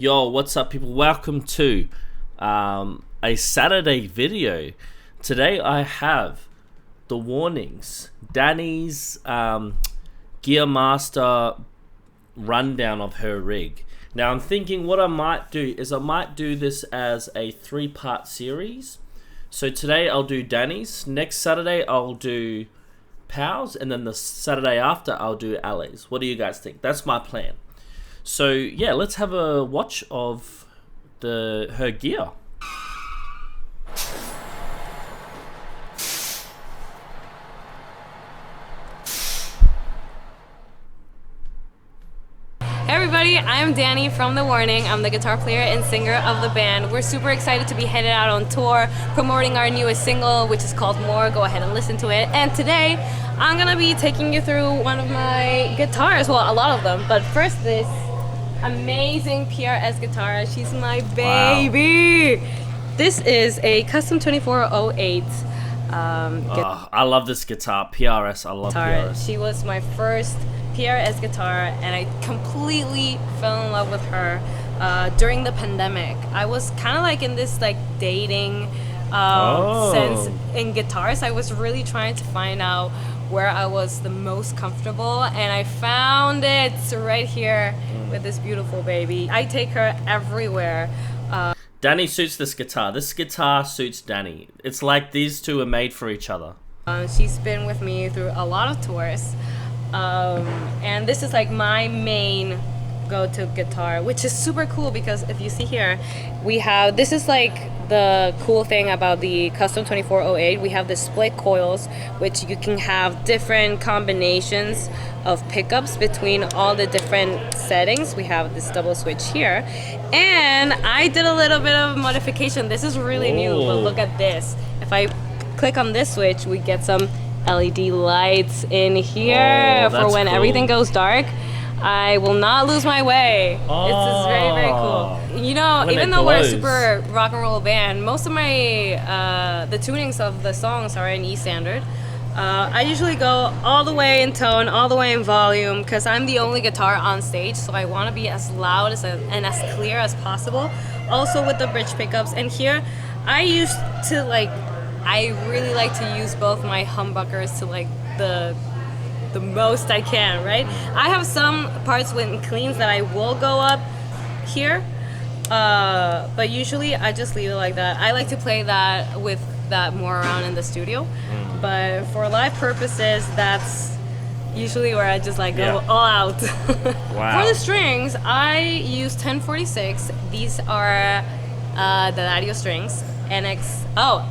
Yo, what's up people? Welcome to a Saturday video. Today I have the warnings, Dany's Gear Master rundown of her rig. Now I'm thinking what I might do is I might do this as a 3-part series. So today I'll do Dany's, next Saturday I'll do Pow's, and then the Saturday after I'll do Ali's. What do you guys think? That's my plan. So yeah, let's have a watch of her gear. Hey everybody, I'm Dany from The Warning. I'm the guitar player and singer of the band. We're super excited to be headed out on tour, promoting our newest single, which is called More. Go ahead and listen to it. And today, I'm gonna be taking you through one of my guitars. Well, a lot of them. But first, this amazing PRS guitar. She's my baby. Wow. This is a custom 2408. I love this guitar. PRS. I love PRS. She was my first PRS guitar, and I completely fell in love with her during the pandemic. I was kind of like in this dating sense in guitars. I was really trying to find out where I was the most comfortable, and I found it right here with this beautiful baby. I take her everywhere. Dany suits this guitar. This guitar suits Dany. It's like these two are made for each other. She's been with me through a lot of tours. And this is like my main go-to guitar, which is super cool because if you see here, this is like the cool thing about the custom 2408. We have the split coils, which you can have different combinations of pickups between all the different settings. We have this double switch here, and I did a little bit of modification. This is really new, but look at this. If I click on this switch, we get some LED lights in here for when everything goes dark. I will not lose my way. This is very, very cool. You know, even though we're a super rock and roll band, most of my the tunings of the songs are in E standard. I usually go all the way in tone, all the way in volume, because I'm the only guitar on stage, so I want to be as loud and as clear as possible. Also with the bridge pickups. And here, I really like to use both my humbuckers to the most I can, right? I have some parts with cleans that I will go up here, but usually I just leave it like that. I like to play that with that more around in the studio, but for live purposes, that's usually where I just go all out. Wow. For the strings, I use 1046. These are the Ladio strings, NYXL.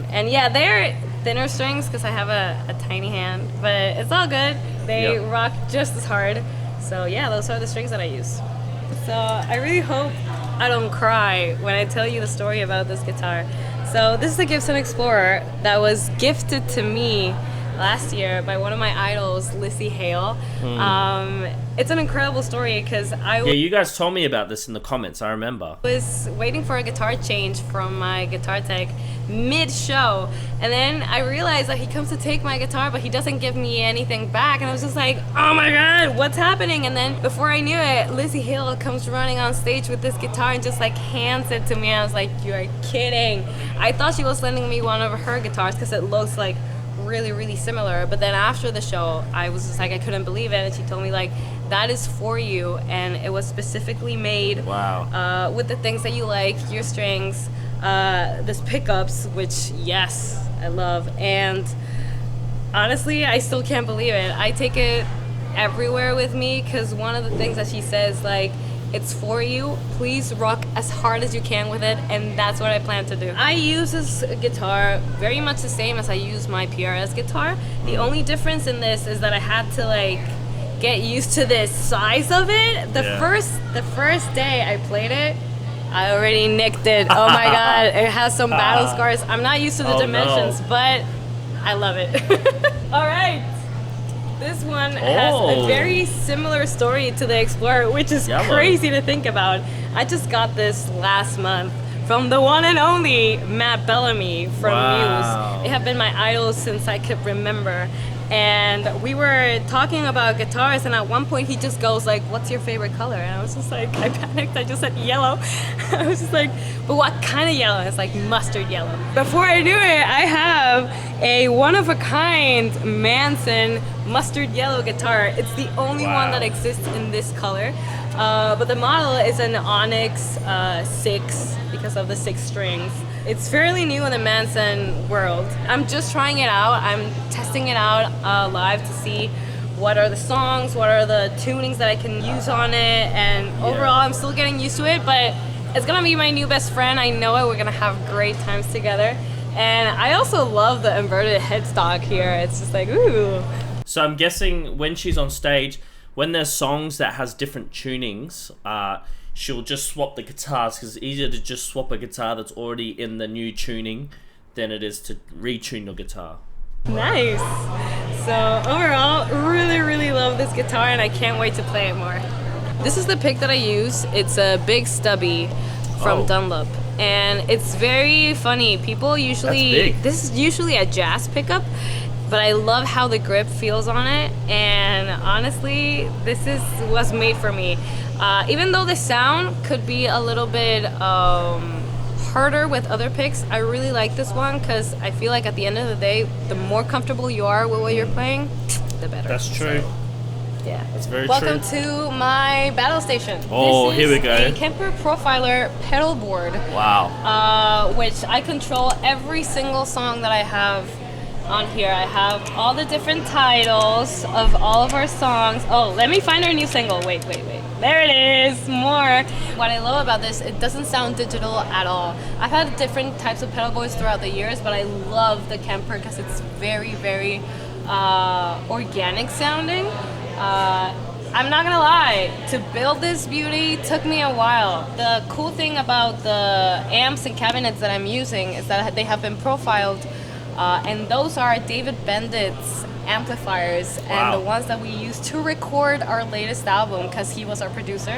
And yeah, they're thinner strings because I have a tiny hand, but it's all good. They rock just as hard. So yeah, those are the strings that I use. So I really hope I don't cry when I tell you the story about this guitar. So this is a Gibson Explorer that was gifted to me last year by one of my idols, Lizzy Hale. It's an incredible story because you guys told me about this in the comments, I remember. Was waiting for a guitar change from my guitar tech mid-show, and then I realized that he comes to take my guitar, but he doesn't give me anything back, and I was just like, oh my god, what's happening? And then before I knew it, Lizzy Hale comes running on stage with this guitar and just hands it to me. I was like, you're kidding. I thought she was lending me one of her guitars because it looks really, really similar, but then after the show, I was just I couldn't believe it, and she told me that is for you, and it was specifically made with the things that you like, your strings, this pickups, which yes, I love, and honestly, I still can't believe it. I take it everywhere with me because one of the things that she says, it's for you, please rock as hard as you can with it, and that's what I plan to do. I use this guitar very much the same as I use my PRS guitar. The only difference in this is that I had to get used to the size of it. The first day I played it, I already nicked it. Oh my god, it has some battle scars. I'm not used to the dimensions, but I love it. All right. This one has a very similar story to the Explorer, which is crazy to think about. I just got this last month from the one and only Bellamy from Muse. They have been my idols since I could remember. and we were talking about guitars, and at one point he just goes like, what's your favorite color? And I was just like, I panicked, I just said yellow. I was just like, but what kind of yellow? It's like mustard yellow. Before I knew it, I have a one-of-a-kind Manson mustard yellow guitar. It's the only one that exists in this color. But the model is an Onyx 6 because of the 6 strings. It's fairly new in the Manson world. I'm just trying it out. I'm testing it out live to see what are the songs, what are the tunings that I can use on it, and overall I'm still getting used to it, but it's gonna be my new best friend. I know it. We're gonna have great times together. And I also love the inverted headstock here. It's just like, ooh. So I'm guessing when she's on stage, when there's songs that has different tunings, she'll just swap the guitars, because it's easier to just swap a guitar that's already in the new tuning than it is to retune your guitar. Nice. So overall, really love this guitar, and I can't wait to play it more. This is the pick that I use. It's a big stubby from Dunlop, and it's very funny. People usually, this is usually a jazz pickup, but I love how the grip feels on it, and honestly, this was made for me. Even though the sound could be a little bit harder with other picks, I really like this one because I feel like at the end of the day, the more comfortable you are with what you're playing, the better. That's true. So, yeah. That's very Welcome true. to my battle station. Oh, this here we is go. a Kemper Profiler Pedalboard. Wow. Which I control every single song that I have on here. I have all the different titles of all of our songs. Oh, let me find our new single. Wait. There it is, more. What I love about this, it doesn't sound digital at all. I've had different types of pedal boards throughout the years, but I love the Kemper because it's very organic sounding. I'm not gonna lie, to build this beauty took me a while. The cool thing about the amps and cabinets that I'm using is that they have been profiled, and those are David Bendit's amplifiers and the ones that we used to record our latest album, because he was our producer.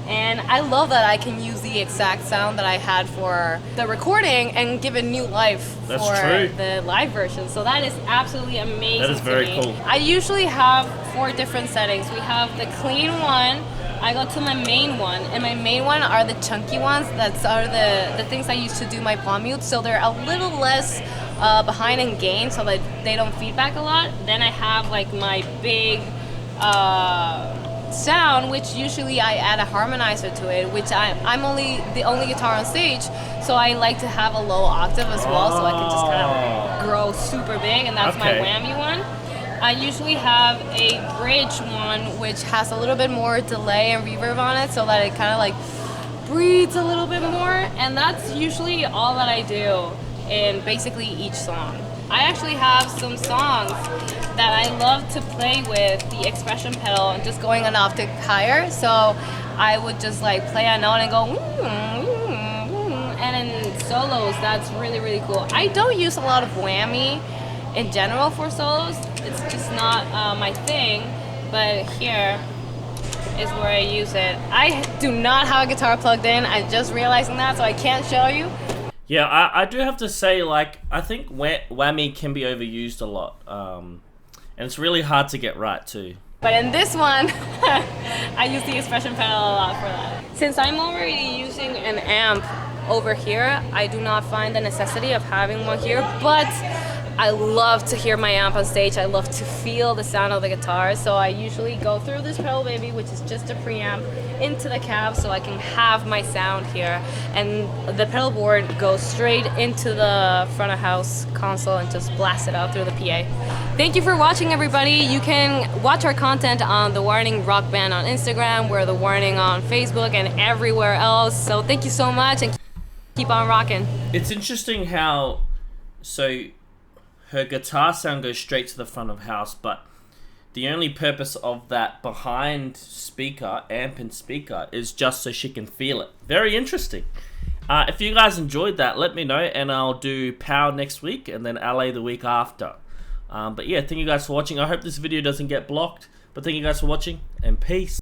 And I love that I can use the exact sound that I had for the recording and give it new life for the live version. So that is absolutely amazing. That is very cool. I usually have 4 different settings. We have the clean one, I go to my main one, and my main one are the chunky ones. That's are the things I use to do my palm mute, so they're a little less behind in gain, so that they don't feedback a lot. Then I have like my big sound, which usually I add a harmonizer to it, which I'm the only guitar on stage, so I like to have a low octave as well, so I can just kind of grow super big, and that's my whammy one. I usually have a bridge one, which has a little bit more delay and reverb on it, so that it kind of like breathes a little bit more, and that's usually all that I do in basically each song. I actually have some songs that I love to play with the expression pedal and just going an octave higher, so I would just like play a note and go and in solos, that's really cool. I don't use a lot of whammy in general for solos. It's just not my thing, but here is where I use it. I do not have a guitar plugged in. I'm just realizing that, so I can't show you. Yeah, I do have to say, like, I think whammy can be overused a lot, and it's really hard to get right too. But in this one, I use the expression pedal a lot for that. Since I'm already using an amp over here, I do not find the necessity of having one here, but I love to hear my amp on stage. I love to feel the sound of the guitar, so I usually go through this pedal baby, which is just a preamp, into the cab so I can have my sound here, and the pedal board goes straight into the front of house console and just blast it out through the PA. Thank you for watching, everybody. You can watch our content on The Warning Rock Band on Instagram, we're The Warning on Facebook, and everywhere else. So thank you so much, and keep on rocking. It's interesting how, so her guitar sound goes straight to the front of house, but the only purpose of that behind speaker, amp and speaker, is just so she can feel it. Very interesting. If you guys enjoyed that, let me know, and I'll do POW next week and then LA the week after. But yeah, thank you guys for watching. I hope this video doesn't get blocked, but thank you guys for watching, and peace.